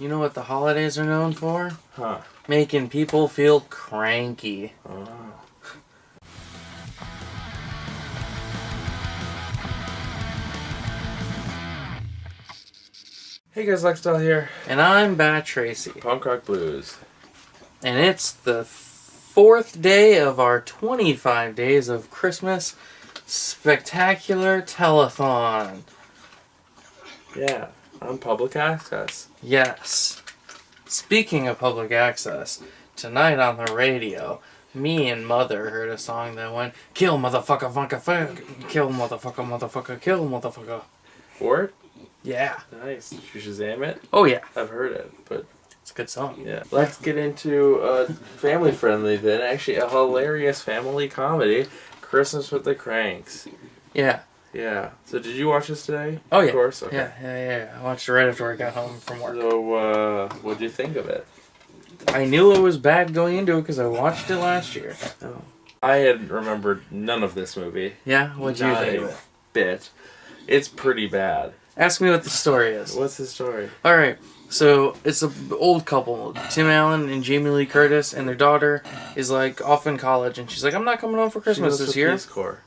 You know what the holidays are known for? Huh. Making people feel cranky. Oh. Hey guys, Lexstyle here. And I'm Bat Tracy. Punk Rock Blues. And it's the 4th day of our 25 Days of Christmas Spectacular Telethon. Yeah, on public access. Yes. Speaking of public access, tonight on the radio, me and Mother heard a song that went, "Kill motherfucker, funka, fuck, kill motherfucker, motherfucker, kill motherfucker." Word? Yeah. Nice. Did you Shazam it? Oh yeah. I've heard it, but It's a good song. yeah. Let's get into a family-friendly then. Actually, a hilarious family comedy, Christmas with the Kranks. Yeah. Yeah. So did you watch this today? Oh yeah. Of course. Okay. Yeah. I watched it right after I got home from work. So, what'd you think of it? I knew it was bad going into it because I watched it last year. Oh. I had remembered none of this movie. Yeah? What'd you Not think a of it? bit. It's pretty bad. Ask me what the story is. What's the story? Alright, so it's an old couple. Tim Allen and Jamie Lee Curtis, and their daughter is like off in college, and she's like, I'm not coming home for Christmas this year. Peace Corps.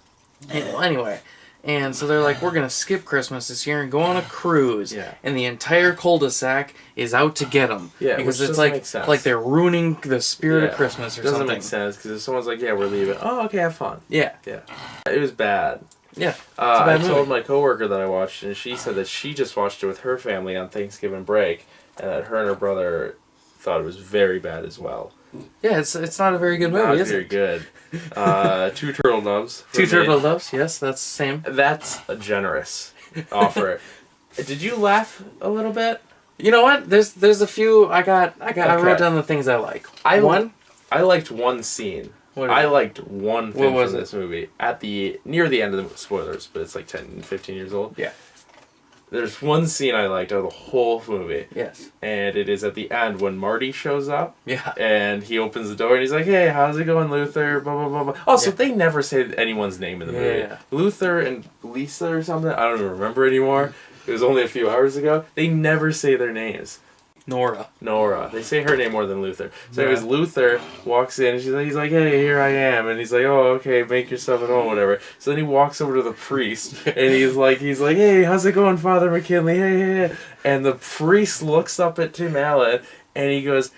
Anyway, and so they're like, we're going to skip Christmas this year and go on a cruise. Yeah. And the entire cul-de-sac is out to get them. Yeah, because which it's doesn't make sense. like they're ruining the spirit of Yeah. Christmas or Doesn't something. make sense because if someone's like, yeah, we're leaving. Oh, okay, have fun. Yeah. Yeah. It was bad. Yeah. It's a I bad told movie. my coworker that I watched, and she said that she just watched it with her family on Thanksgiving break, and that her and her brother thought it was very bad as well. Yeah, it's not a very good movie, Not is very it? good. Two turtle doves. for Two me. Turtle Doves, yes, that's the same. That's a generous offer. Did you laugh a little bit? You know what? There's a few I wrote Okay. down the things I like. I liked one scene. What is I it? liked one thing What was from it? this movie near the end of the spoilers, but it's like 10, 15 years old. Yeah. There's one scene I liked out of the whole movie, Yes. and it is at the end when Marty shows up, Yeah. and he opens the door and he's like, "Hey, how's it going, Luther?" Blah blah blah blah. Also, Yeah. they never say anyone's name in the movie. Yeah. Luther and Lisa or something. I don't even remember anymore. It was only a few hours ago. They never say their names. Nora. They say her name more than Luther. So Yeah. anyways, Luther walks in and he's like, "Hey, here I am." And he's like, "Oh, okay, make yourself at home, whatever." So then he walks over to the priest and he's like, "Hey, how's it going, Father McKinley? Hey." And the priest looks up at Tim Allen and he goes,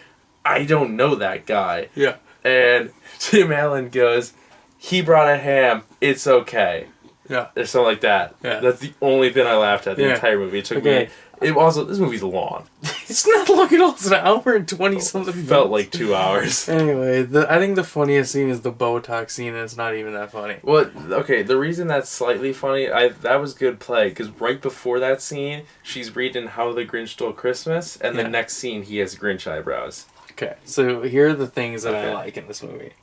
"I don't know that guy." Yeah. And Tim Allen goes, "He brought a ham. It's okay." Yeah. Or something like that. Yeah. That's the only thing I laughed at the Yeah. entire movie. It took Okay. me. It also, this movie's long. It's not long at all. It's an hour and 20 something. Felt like 2 hours. Anyway, I think the funniest scene is the Botox scene, and it's not even that funny. Well, okay, the reason that's slightly funny, that was good play, because right before that scene, she's reading How the Grinch Stole Christmas, and Yeah. the next scene, he has Grinch eyebrows. Okay, so here are the things that Okay. I like in this movie.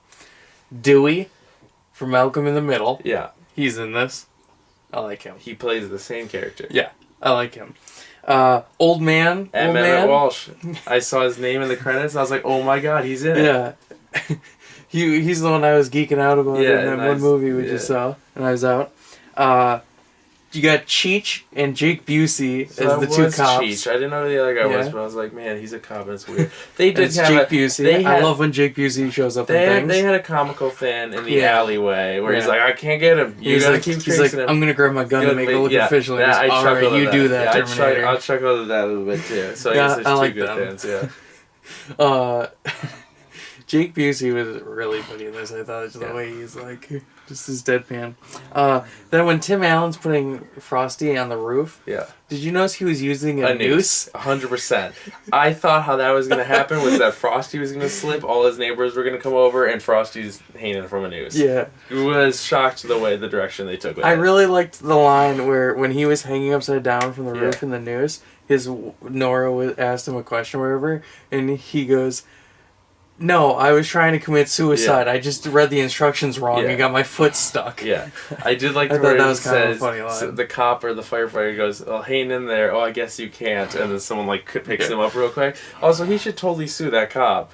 Dewey from Malcolm in the Middle. Yeah, He's in this. I like him. he plays the same character. Yeah, I like him. Old man. Emmett Walsh. I saw his name in the credits, and I was like, oh my god, he's in it. Yeah. He's the one I was geeking out about Yeah, in that nice. one movie we Yeah. just saw, and I was out. You got Cheech and Jake Busey So as the that two was cops. Cheech. I didn't know who the other guy was, Yeah. but I was like, man, he's a cop, and it's weird. They did It's have Jake a, Busey. they I had- love when Jake Busey shows up in They things. had a comical thing in the Yeah. alleyway where he's Yeah. like, I can't get him. You he's gotta like, keep he's like, chasing him. I'm gonna grab my gun to make it look Yeah, official. yeah, I All right, chuckled you at do that. that, Yeah, Terminator. I'll chuckle at that a little bit too. So I Yeah, guess there's I two like good them. things, yeah. Jake Busey was really funny in this. I thought just the way he's like, just his deadpan. Then when Tim Allen's putting Frosty on the roof, Yeah. did you notice he was using a noose? 100%. I thought how that was going to happen was that Frosty was going to slip, all his neighbors were going to come over, and Frosty's hanging from a noose. Yeah. I was shocked the direction they took with I it. really liked the line where when he was hanging upside down from the Yeah. roof in the noose, Nora asked him a question or whatever, and he goes, "No, I was trying to commit suicide. Yeah. I just read the instructions wrong Yeah. and got my foot stuck." Yeah, I did like I the thought way that it was kind of a says, funny line. so the cop or the firefighter goes, "Oh, hang in there. Oh, I guess you can't." And then someone like picks him up real quick. Also, he should totally sue that cop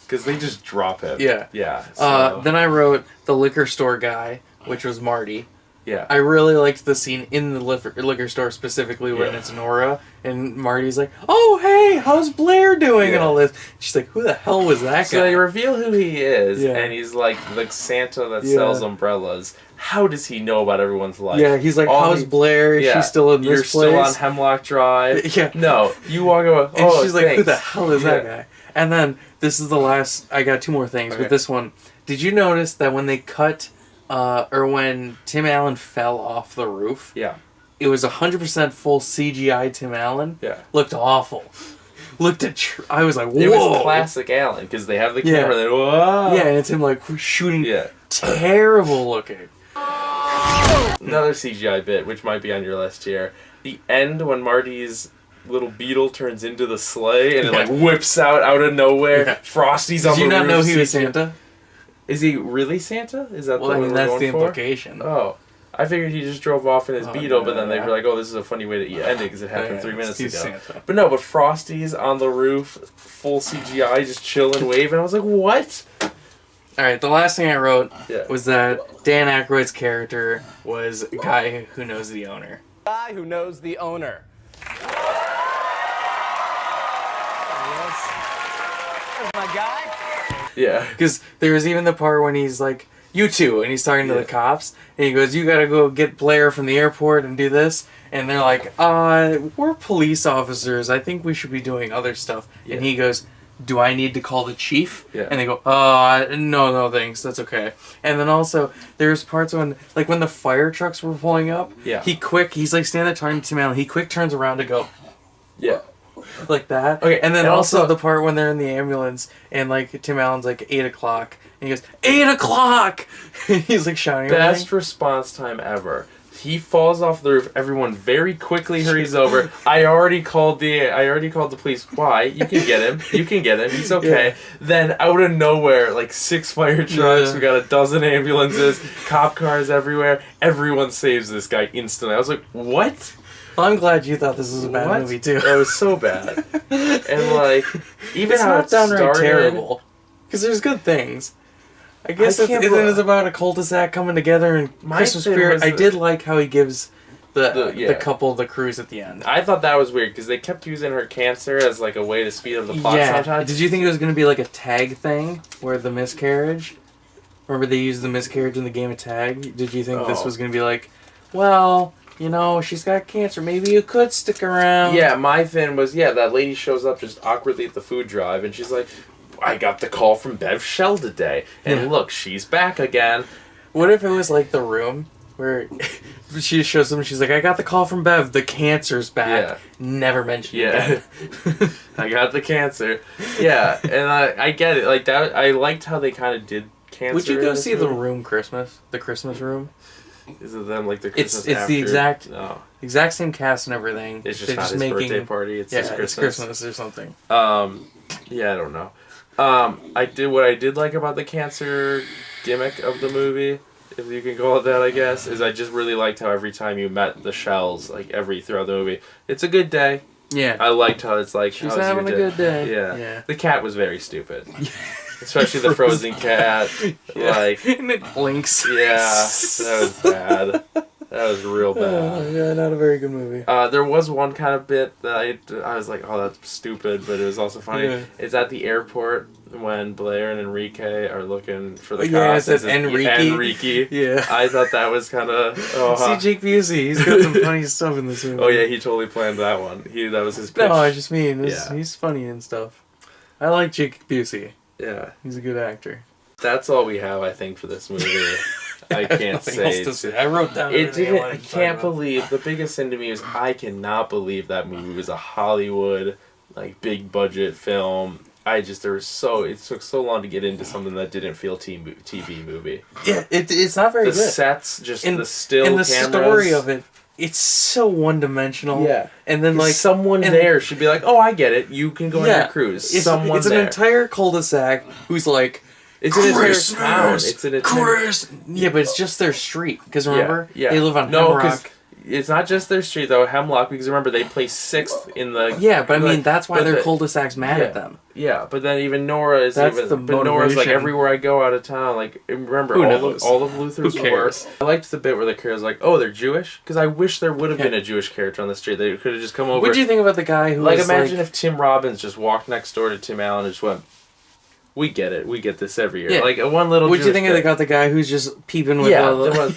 because they just drop him. Yeah. Yeah. So, Then I wrote the liquor store guy, which was Marty. Yeah. I really liked the scene in the liquor store specifically when it's Nora and Marty's like, "Oh, hey, how's Blair doing?" and all this. She's like, "Who the hell was that guy?" So they reveal who he is, and he's like Santa that sells umbrellas. How does he know about everyone's life? Yeah, he's like, "How's Blair? Is she still in this place? You're still on Hemlock Drive." Yeah. No, you walk over. And she's like, "Who the hell is that guy?" And then this is the last. I got two more things, but this one. Did you notice that when they cut? Or when Tim Allen fell off the roof. Yeah. It was 100% full CGI Tim Allen. Yeah. Looked awful. Looked at... I was like, whoa. It was classic Allen, because they have the camera that, whoa. Yeah, and it's him, like, shooting terrible looking. Another CGI bit, which might be on your list here. The end when Marty's little beetle turns into the sleigh, and it, like, whips out of nowhere. Yeah. Frosty's on the roof. Did you not know he was Santa? Is he really Santa? Is that well, the I mean, that's the for? implication. Oh. I figured he just drove off in his Beetle, but then they were like, oh, this is a funny way to end it because it happened 3 minutes ago. Santa. But no, but Frosty's on the roof, full CGI, just chilling, waving. I was like, what? Alright, the last thing I wrote was that Dan Aykroyd's character was a guy who knows the owner. Guy who knows the owner. There's my guy. Yeah. Because there was even the part when he's like, "You two," and he's talking to the cops, and he goes, "You gotta go get Blair from the airport and do this." And they're like, we're police officers. I think we should be doing other stuff. Yeah. And he goes, "Do I need to call the chief?" Yeah. And they go, no, thanks. That's okay." And then also, there's parts when, like, when the fire trucks were pulling up, he's like standing there talking to Tim Allen, he quick turns around to go, yeah. Like that. Okay, and then also the part when they're in the ambulance and like Tim Allen's like 8 o'clock and he goes, 8 o'clock! He's like shouting. Best response time ever. He falls off the roof. Everyone very quickly hurries over. I already called the police. Why? You can get him. He's okay. Yeah. Then out of nowhere, like 6 fire trucks. We got a dozen ambulances, cop cars everywhere. Everyone saves this guy instantly. I was like, what? Well, I'm glad you thought this was a bad movie too. It was so bad, and like even it's how not it downright started, terrible. Because there's good things. I guess it's about a cul-de-sac coming together and Christmas spirit. I did like how he gives the couple the cruise at the end. I thought that was weird because they kept using her cancer as like a way to speed up the plot. Sometimes. Did you think it was going to be like a tag thing where the miscarriage? Remember they used the miscarriage in the game of tag? Did you think this was going to be like, well, you know, she's got cancer. Maybe you could stick around. Yeah, my thing was, that lady shows up just awkwardly at the food drive, and she's like, I got the call from Bev Shell today. And look, she's back again. What if it was like The Room, where she shows them, she's like, I got the call from Bev, the cancer's back. Yeah. Never mentioned it again. I got the cancer. Yeah, and I get it. Like that, I liked how they kind of did cancer. Would you go see The Room Christmas? The Christmas Room? Is it them like the Christmas It's after? the exact same cast and everything. It's just not his birthday party. It's just Christmas. It's Christmas or something. Yeah, I don't know. What I did like about the cancer gimmick of the movie, if you can call it that, I guess, is I just really liked how every time you met the Shells, like throughout the movie, it's a good day. Yeah. I liked how it's like, she's having a good day. Yeah. The cat was very stupid. Especially the frozen cat. Like, and it blinks. Yeah, that was bad. That was real bad. Oh, yeah, not a very good movie. There was one kind of bit that I was like, oh, that's stupid, but it was also funny. Yeah. It's at the airport when Blair and Enrique are looking for the cops. Yeah, it says Enrique. Yeah. I thought that was kind of... See Jake Busey, he's got some funny stuff in this movie. Oh, yeah, he totally planned that one. That was his pitch. No, I just mean, he's funny and stuff. I like Jake Busey. Yeah. He's a good actor. That's all we have, I think, for this movie. I can't say. I wrote down. I can't believe the biggest thing to me is I cannot believe that movie was a Hollywood big budget film. It took so long to get into something that didn't feel TV movie. Yeah, it's not very good. The sets, the still cameras. And the story of it, it's so one-dimensional. Yeah. And then someone there should be like, oh, I get it. You can go on your cruise. It's an entire cul-de-sac who's like, it's an entire town. It's an entire... Yeah, but it's just their street. Because remember, they live on Hemlock. it's not just their street though, Hemlock, because remember they place 6th in the. Yeah, but I mean like, that's why but their the- cul-de-sacs mad at them. Yeah, but then even Nora is That's even. the But Nora's like motivation. everywhere I go out of town. Like remember Who all knows? of Luther's Who cares? work. I liked the bit where the character's like, "Oh, they're Jewish," because I wish there would have been a Jewish character on the street. They could have just come over. What do you think about the guy who Like was imagine like, if Tim Robbins just walked next door to Tim Allen and just went, "We get it. We get this every year." Yeah. Like one little. what do you Jewish think guy. they got the guy who's just peeping with Yeah, all there the... was-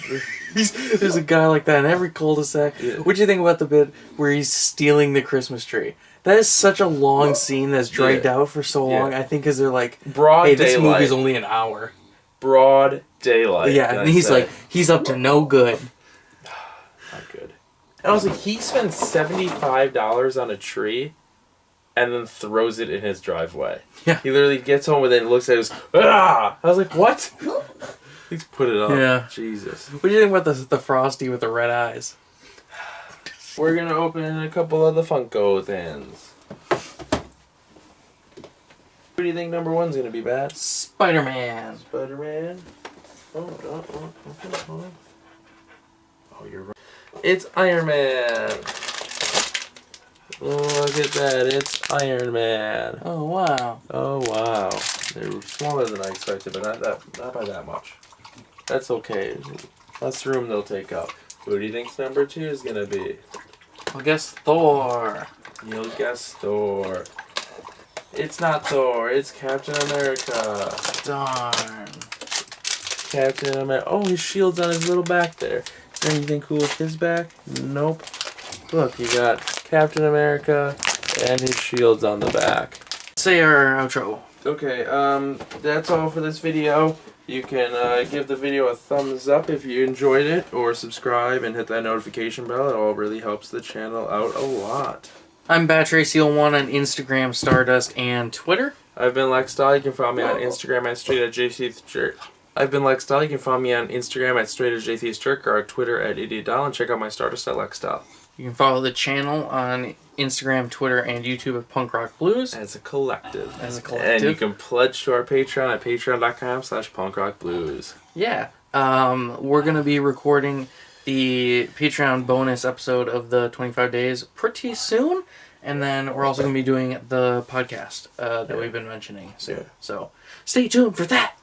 There's a guy like that in every cul-de-sac. Yeah. What do you think about the bit where he's stealing the Christmas tree? That is such a long scene that's dragged Yeah. out for so long. Yeah. I think because they're like, broad hey, this daylight. movie's only an hour. Broad daylight. Yeah, and he's like, he's up to no good. not good. And also, he spends $75 on a tree, and then throws it in his driveway. Yeah. He literally gets home with it and looks at it and goes, "Ah!" I was like, "What?" He's put it up. Yeah. Jesus. What do you think about the Frosty with the red eyes? We're gonna open a couple of the Funko things. What do you think number one's gonna be, Bat? Spider-Man. Spider-Man. Oh, you're right. It's Iron Man. Look at that. It's Iron Man. Oh, wow. Oh wow. They're smaller than I expected, but not by that much. That's okay. Less room they'll take up. Who do you think's number 2 is gonna be? I guess Thor. You'll guess Thor. It's not Thor, it's Captain America. Darn. Captain America. Oh, his shield's on his little back there. Is there anything cool with his back? Nope. Look, you got Captain America and his shield's on the back. Say our outro. Okay, that's all for this video. You can give the video a thumbs up if you enjoyed it, or subscribe and hit that notification bell. It all really helps the channel out a lot. I'm BatTracyL1 on Instagram, Stardust, and Twitter. I've been Lex Dahl. You can follow me on Instagram at straight@JCJerk. I've been Lex Dahl. You can follow me on Instagram at straight@JCJerk or on Twitter at IdiotDahl, and check out my Stardust at Lex Dahl. You can follow the channel on Instagram, Twitter, and YouTube at Punk Rock Blues. As a collective. As a And collective. you can pledge to our Patreon at patreon.com/punkrockblues. Yeah. We're going to be recording the Patreon bonus episode of the 25 days pretty soon. And then we're also going to be doing the podcast that we've been mentioning soon. Yeah. So stay tuned for that.